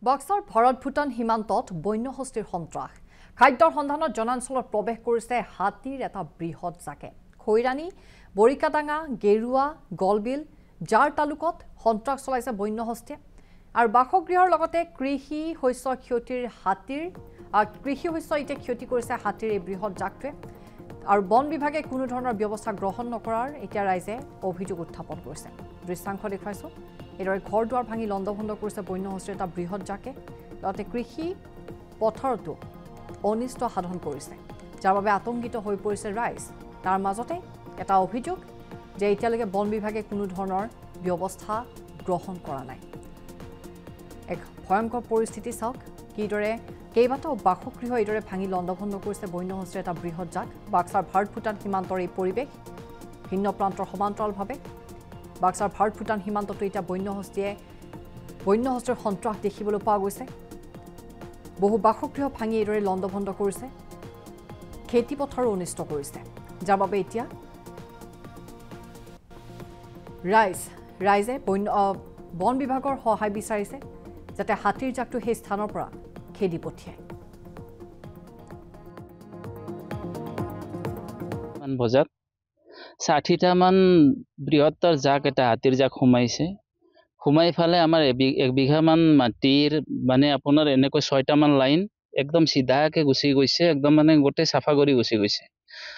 Boxer Bharat Bhutan সীমান্তত বন্যহস্তীৰ সন্ত্ৰাস খাদ্যৰ সন্ধানত জনাঞ্চলত প্ৰৱেশ কৰিছে হাতীৰ এটা বৃহৎ জাকে খৈৰাণী বৰিকাডাঙা গেৰুৱা গলবিল জাৰ তালুকত সন্ত্ৰাস চলাইছে বন্যহস্তীয়ে আৰু বাসগৃহৰ লগতে কৃষি শস্য ক্ষতিৰ হাতীৰ কৃষি শস্য ইতে ক্ষতি কৰিছে হাতীৰ এই বৃহৎ জাকটোৱে আৰু বন বিভাগে কোনো ধৰণৰ ব্যৱস্থা গ্ৰহণ নকৰাৰ এতিয়া ৰাইজে অভিযোগ উত্থাপন কৰিছে দৃশ্যাংশ দেখুৱাইছো এদৰে ঘৰ দুৱাৰ ভাঙি লণ্ডভণ্ড কৰিছে বন্যহস্তীৰ এটা বৃহৎ জাকে লগতে কৃষি পথাৰতো অনিষ্ট সাধন কৰিছে যাৰ বাবে আতংকিত হৈ পৰিছে ৰাইজ তাৰ মাজতে এটা অভিযোগ যে এতিয়ালৈকে বন বিভাগে কোনো ধৰণৰ ব্যৱস্থা গ্ৰহণ কৰা নাই এক ভয়ংকৰ পৰিস্থিতি চাওক কিদৰে কেইবাটাও বাসগৃহ এইদৰে ভাঙি লণ্ডভণ্ড কৰিছে বন্যহস্তীৰ এটা বৃহৎ জাক বাক্সাৰ ভাৰত ভূটান সীমান্তৰ এই পৰিৱেশ ভিন্ন প্ৰান্তৰ সমান্তৰালভাৱে বাক্সাৰ ভাৰত ভূটান সীমান্ততো এতিয়া বন্যহস্তীৰ সন্ত্ৰাস দেখিবলৈ পোৱা গৈছে বহু বাসগৃহ ভাঙি এইদৰে লণ্ডভণ্ড কৰিছে খেতিপথাৰো অনিষ্ট কৰিছে যাৰ বাবে এতিয়া ৰাইজে বন বিভাগৰ সহায় বিচাৰিছে যাতে হাতীৰ জাকটো সেই স্থানৰ পৰা খেদি পঠিয়ায় বজাত ৬০টা মান বৃহত্তৰ জাক এটা হাতীৰ জাক সোমাই ফালে আমাৰ এক বিঘা মান মাটিৰ মানে আপোনাৰ এনেকৈ ৬টা মান লাইন একদম সিধাকে গুচি গৈছে একদম মানে গোটেই চাফা কৰি গুচি গৈছে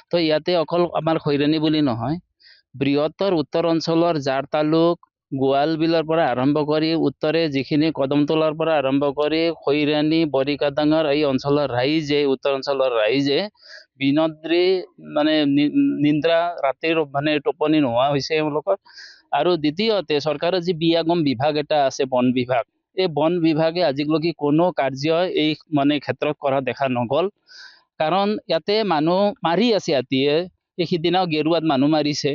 তো ইয়াতে অকল আমাৰ খৈৰাণী বুলি নহয় বৃহত্তৰ উত্তৰ অঞ্চলৰ জাৰ তালুক গোৱাল বিলৰ পৰা আৰম্ভ কৰি উত্তৰে যিখিনি কদমতলাৰ পৰা আৰম্ভ কৰি খৈৰাণী বৰিকাডাঙাৰ এই অঞ্চলৰ ৰাইজে উত্তৰ অঞ্চলৰ ৰাইজে বিনদ্ৰী মানে নিদ্ৰা ৰাতিৰ মানে টোপনি নোহোৱা হৈছে এওঁলোকৰ আৰু দ্বিতীয়তে চৰকাৰৰ যি বিয়াগম বিভাগ এটা আছে বন বিভাগ এই বন বিভাগে আজিলৈকে কোনো কাৰ্য এই মানে ক্ষেত্ৰত কৰা দেখা নগল কাৰণ ইয়াতে মানুহ মাৰি আছে হাতীয়ে এই সিদিনাও গেৰুৱাত মানুহ মাৰিছে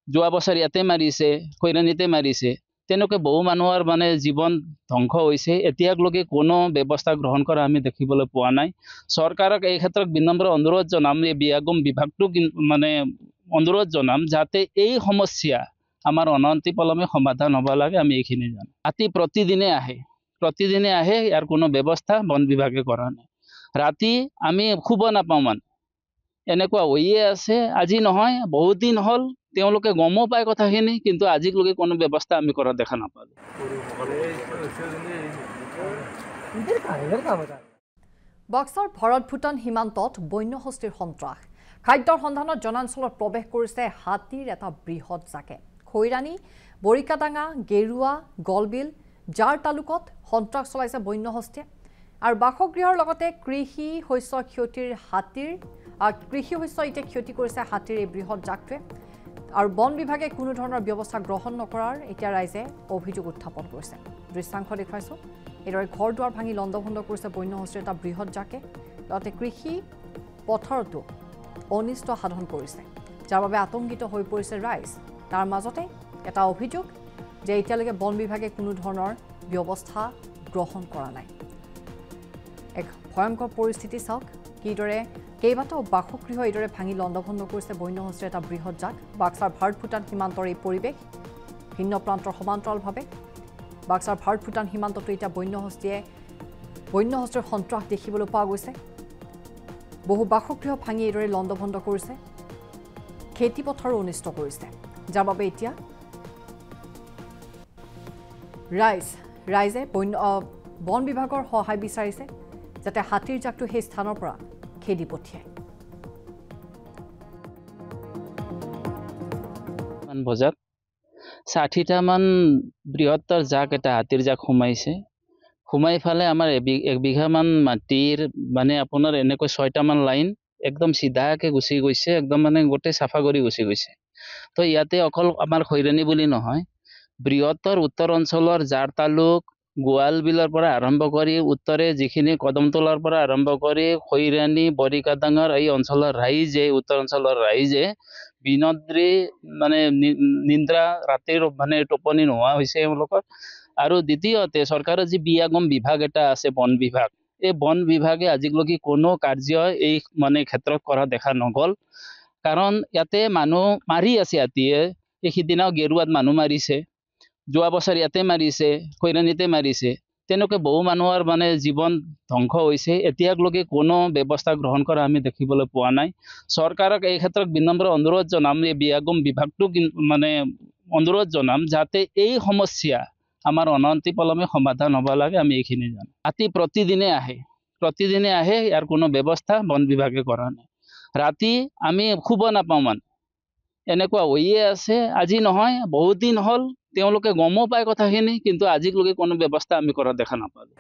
যোৱা বছৰ ইয়াতে মাৰিছে খৈৰাণীতে মাৰিছে তেনেকৈ বহু মানুহৰ মানে জীৱন ধ্বংস হৈছে এতিয়ালৈকে কোনো ব্যৱস্থা গ্ৰহণ কৰা আমি দেখিবলৈ পোৱা নাই চৰকাৰক এই ক্ষেত্ৰত বিনম্ৰ অনুৰোধ জনাম এই বিয়াগম বিভাগটো মানে অনুৰোধ জনাম যাতে এই সমস্যা আমাৰ অনন্তিপলমে সমাধান হ'ব লাগে আমি এইখিনি জানো হাতী প্ৰতিদিনে আহে ইয়াৰ কোনো ব্যৱস্থা বন বিভাগে কৰা নাই ৰাতি আমি শুব নাপাওঁ মানে এনেকুৱা হৈয়ে আছে আজি নহয় বহুত দিন হ'ল তেওঁলোকে গমো পায় কথাখিনি কিন্তু আজিলৈকে কোনো ব্যৱস্থা আমি কৰা দেখা নাপালোঁ বক্সাৰ ভাৰত ভূটান সীমান্তত বন্যহস্তীৰ সন্ত্ৰাস খাদ্যৰ সন্ধানত জনাঞ্চলত প্ৰৱেশ কৰিছে হাতীৰ এটা বৃহৎ জাকে খৈৰাণী বৰিকাডাঙা গেৰুৱা গলবিল জাৰ তালুকত সন্ত্ৰাস চলাইছে বন্যহস্তীয়ে আৰু বাসগৃহৰ লগতে কৃষি শস্য ক্ষতিৰ হাতীৰ কৃষি শস্য ইতে ক্ষতি কৰিছে হাতীৰ এই বৃহৎ জাকটোৱে আৰু বন বিভাগে কোনো ধৰণৰ ব্যৱস্থা গ্ৰহণ নকৰাৰ এতিয়া ৰাইজে অভিযোগ উত্থাপন কৰিছে দৃশ্যাংশ দেখুৱাইছো এদৰে ঘৰ দুৱাৰ ভাঙি লণ্ডভণ্ড কৰিছে বন্যহস্তীৰ এটা বৃহৎ জাকে লগতে কৃষি পথাৰতো অনিষ্ট সাধন কৰিছে যাৰ বাবে আতংকিত হৈ পৰিছে ৰাইজ তাৰ মাজতে এটা অভিযোগ যে এতিয়ালৈকে বন বিভাগে কোনো ধৰণৰ ব্যৱস্থা গ্ৰহণ কৰা নাই এক ভয়ংকৰ পৰিস্থিতি চাওক কিদৰে কেইবাটাও বাসগৃহ এইদৰে ভাঙি লণ্ডভণ্ড কৰিছে বন্যহস্তীৰ এটা বৃহৎ জাক বাক্সাৰ ভাৰত ভূটান সীমান্তৰ এই পৰিৱেশ ভিন্ন প্ৰান্তৰ সমান্তৰালভাৱে বাক্সাৰ ভাৰত ভূটান সীমান্ততো এতিয়া বন্যহস্তীৰ সন্ত্ৰাস দেখিবলৈ পোৱা গৈছে বহু বাসগৃহ ভাঙি এইদৰে লণ্ডভণ্ড কৰিছে খেতিপথাৰো অনিষ্ট কৰিছে যাৰ বাবে এতিয়া ৰাইজে বন বিভাগৰ সহায় বিচাৰিছে যাতে হাতীৰ জাকটো সেই স্থানৰ পৰা খেদি পঠিয়ায় বজাত ৬০টা মান বৃহত্তৰ জাক এটা হাতীৰ জাক সোমাই ফালে আমাৰ এক বিঘা মান মাটিৰ মানে আপোনাৰ এনেকৈ ৬টা মান লাইন একদম সিধাকে গুচি গৈছে একদম মানে গোটেই চাফা কৰি গুচি গৈছে তো ইয়াতে অকল আমাৰ খৈৰাণী বুলি নহয় বৃহত্তৰ উত্তৰ অঞ্চলৰ জাৰ তালুক গোৱাল বিলৰ পৰা আৰম্ভ কৰি উত্তৰে যিখিনি কদমতলাৰ পৰা আৰম্ভ কৰি খৈৰাণী বৰিকাডাঙাৰ এই অঞ্চলৰ ৰাইজে উত্তৰ অঞ্চলৰ ৰাইজে বিনদ্ৰী মানে নিদ্ৰা ৰাতিৰ মানে টোপনি নোহোৱা হৈছে এওঁলোকৰ আৰু দ্বিতীয়তে চৰকাৰৰ যি বিয়াগম বিভাগ এটা আছে বন বিভাগ এই বন বিভাগে আজিলৈকে কোনো কাৰ্য এই মানে ক্ষেত্ৰত কৰা দেখা নগল কাৰণ ইয়াতে মানুহ মাৰি আছে হাতীয়ে এই সিদিনাও গেৰুৱাত মানুহ মাৰিছে যোৱা বছৰ ইয়াতে মাৰিছে খৈৰাণীতে মাৰিছে তেনেকৈ বহু মানুহৰ মানে জীৱন ধ্বংস হৈছে। এতিয়ালৈকে কোনো ব্যৱস্থা গ্ৰহণ কৰা আমি দেখিবলৈ পোৱা নাই। চৰকাৰক এই ক্ষেত্ৰত বিনম্ৰ অনুৰোধ জনাম, এই বিয়াগম বিভাগটো মানে অনুৰোধ জনাম যাতে এই সমস্যা আমাৰ অনন্তি পলমে সমাধান হ'ব লাগে। আমি এইখিনি জানো। ৰাতি প্ৰতিদিনে আহে, ইয়াৰ কোনো ব্যৱস্থা বন বিভাগে কৰা নাই। ৰাতি আমি শুব নাপাওঁ, মানে এনেকুৱা হৈয়ে আছে। আজি নহয়, বহুত দিন হ'ল তেওঁলোকে গমো পায় কথাখিনি, কিন্তু আজিলৈকে কোনো ব্যৱস্থা আমি কৰা দেখা নাপালোঁ।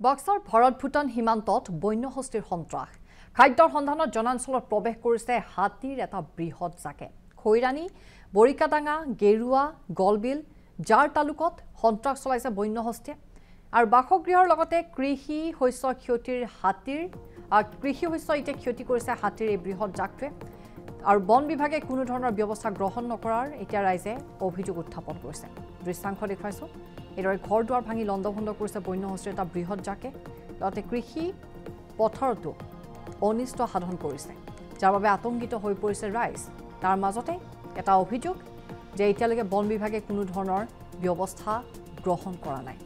বাক্সাৰ ভাৰত ভূটান সীমান্তত বন্যহস্তীৰ সন্ত্ৰাস। খাদ্যৰ সন্ধানত জনাঞ্চলত প্ৰৱেশ কৰিছে হাতীৰ এটা বৃহৎ জাকে। খৈৰাণী, বৰিকাডাঙা, গেৰুৱা, গলবিল, জাৰ তালুকত সন্ত্ৰাস চলাইছে বন্যহস্তীয়ে। আৰু বাসগৃহৰ লগতে কৃষি শস্য এতিয়া ক্ষতি কৰিছে হাতীৰ এই বৃহৎ জাকটোৱে। আৰু বন বিভাগে কোনো ধৰণৰ ব্যৱস্থা গ্ৰহণ নকৰাৰ এতিয়া ৰাইজে অভিযোগ উত্থাপন কৰিছে। দৃশ্যাংশ দেখুৱাইছোঁ। এইদৰে ঘৰ দুৱাৰ ভাঙি লণ্ডভণ্ড কৰিছে বন্যহস্তীৰ এটা বৃহৎ জাকে। লগতে কৃষি পথাৰতো অনিষ্ট সাধন কৰিছে, যাৰ বাবে আতংকিত হৈ পৰিছে ৰাইজ। তাৰ মাজতে এটা অভিযোগ যে এতিয়ালৈকে বন বিভাগে কোনো ধৰণৰ ব্যৱস্থা গ্ৰহণ কৰা নাই।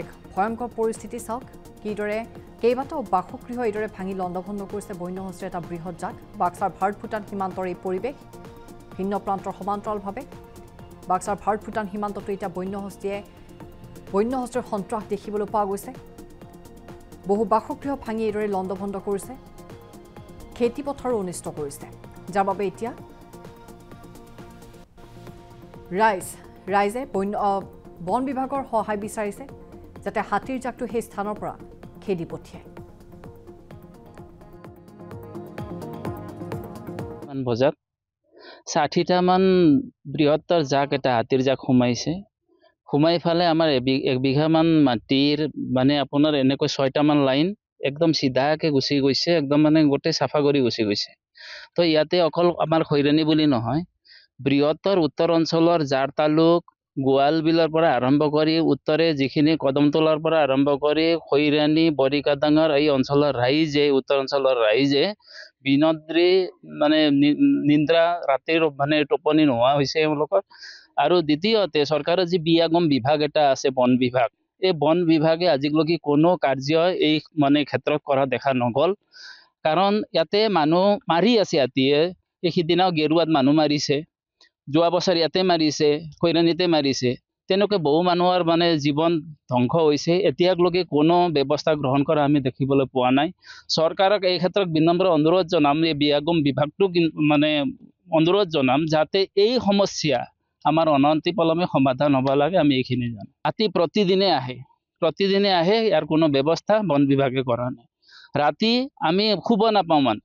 এক ভয়ংকৰ পৰিস্থিতি চাওক, কিদৰে কেইবাটাও বাসগৃহ এইদৰে ভাঙি লণ্ডভণ্ড কৰিছে বন্যহস্তীৰ এটা বৃহৎ জাক। বাক্সাৰ ভাৰত ভূটান সীমান্তৰ এই পৰিৱেশ ভিন্ন প্ৰান্তৰ সমান্তৰালভাৱে বাক্সাৰ ভাৰত ভূটান সীমান্ততো এতিয়া বন্যহস্তীৰ সন্ত্ৰাস দেখিবলৈ পোৱা গৈছে। বহু বাসগৃহ ভাঙি এইদৰে লণ্ডভণ্ড কৰিছে, খেতিপথাৰো অনিষ্ট কৰিছে, যাৰ বাবে এতিয়া ৰাইজে বন বিভাগৰ সহায় বিচাৰিছে যাতে হাতীৰ জাকটো সেই স্থানৰ পৰা খেদি পঠিয়ায়। বজাত ৬০টামান বৃহত্তৰ জাক এটা হাতীৰ জাক সোমাই ফালে আমাৰ এক বিঘামান মাটিৰ মানে আপোনাৰ এনেকৈ ৬টামান লাইন একদম চিধাকে গুচি গৈছে, একদম মানে গোটেই চাফা কৰি গুচি গৈছে। তো ইয়াতে অকল আমাৰ খৈৰাণী বুলি নহয়, বৃহত্তৰ উত্তৰ অঞ্চলৰ জাৰ তালুক, গোৱালবিলৰ পৰা আৰম্ভ কৰি উত্তৰে যিখিনি কদমতলাৰ পৰা আৰম্ভ কৰি খৈৰাণী, বৰিকাডাঙাৰ এই অঞ্চলৰ উত্তৰ অঞ্চলৰ ৰাইজে বিনদ্ৰী মানে নিদ্ৰা, ৰাতিৰ মানে টোপনি নোহোৱা হৈছে এওঁলোকৰ। আৰু দ্বিতীয়তে চৰকাৰৰ যি বিয়াগম বিভাগ এটা আছে, বন বিভাগ, এই বন বিভাগে আজিলৈকে কোনো কাৰ্য এই মানে ক্ষেত্ৰত কৰা দেখা নগ'ল। কাৰণ ইয়াতে মানুহ মাৰি আছে হাতীয়ে। এই সিদিনাও গেৰুৱাত মানুহ মাৰিছে, যোৱা বছৰ ইয়াতে মাৰিছে, খৈৰাণীতে মাৰিছে। তেনেকৈ বহু মানুহৰ মানে জীৱন ধ্বংস হৈছে। এতিয়ালৈকে কোনো ব্যৱস্থা গ্ৰহণ কৰা আমি দেখিবলৈ পোৱা নাই। চৰকাৰক এই ক্ষেত্ৰত বিনম্ৰ অনুৰোধ জনাম, এই বিয়াগম বিভাগটো মানে অনুৰোধ জনাম যাতে এই সমস্যা আমাৰ অনন্তি পলমে সমাধান হ'ব লাগে। আমি এইখিনি জানো। ৰাতি প্ৰতিদিনে আহে, ইয়াৰ কোনো ব্যৱস্থা বন বিভাগে কৰা নাই। ৰাতি আমি শুব নাপাওঁ, মানে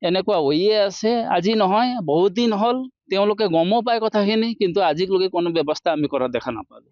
এনেকুৱা হৈয়ে আছে। আজি নহয়, বহুত দিন হ'ল তেওঁলোকে গমো পায় কথাখিনি, কিন্তু আজিলৈকে কোনো ব্যৱস্থা আমি কৰা দেখা নাপালোঁ।